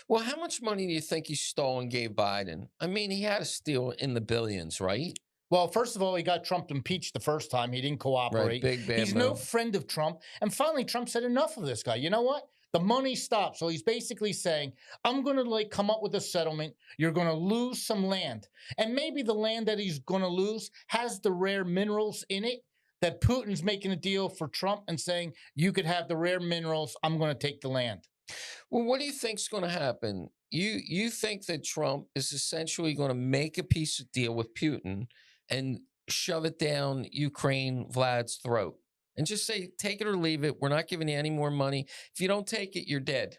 Well, how much money do you think he stole and gave Biden? I mean, he had to steal in the billions, right? Well, first of all, he got Trump impeached the first time. He didn't Right. cooperate. Big bad He's no move. friend of Trump. And finally, Trump said, enough of this guy. You know what? The money stopped. So he's basically saying, I'm going to like come up with a settlement. You're going to lose some land. And maybe the land that he's going to lose has the rare minerals in it that Putin's making a deal for Trump and saying, you could have the rare minerals. I'm going to take the land. Well, what do you think's going to happen? You think that Trump is essentially going to make a peace of deal with Putin and shove it down Ukraine Vlad's throat and just say, take it or leave it. We're not giving you any more money. If you don't take it, you're dead.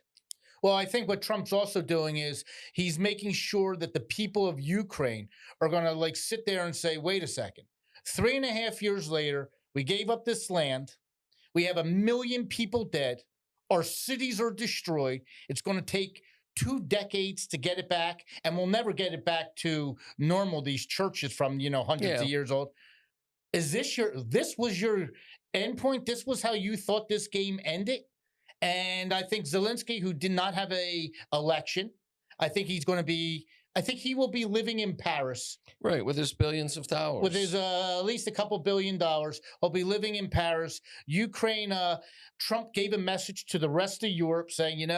Well, I think what Trump's also doing is he's making sure that the people of Ukraine are going to like sit there and say, wait a second, 3.5 years later, we gave up this land. We have 1 million people dead. Our cities are destroyed. It's going to take 2 decades to get it back, and we'll never get it back to normal. These churches from, hundreds Yeah. of years old. This was your endpoint? This was how you thought this game ended? And I think Zelensky, who did not have a election, I think he will be living in Paris Right. With his billions of dollars. with his at least a couple $1 billion. He'll be living in Paris. Ukraine, Trump gave a message to the rest of Europe saying,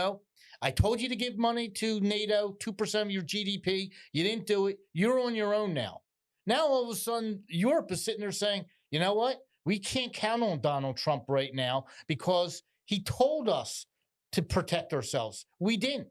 I told you to give money to NATO, 2% of your GDP. You didn't do it. You're on your own now. Now, all of a sudden, Europe is sitting there saying, you know what? We can't count on Donald Trump right now because he told us to protect ourselves. We didn't.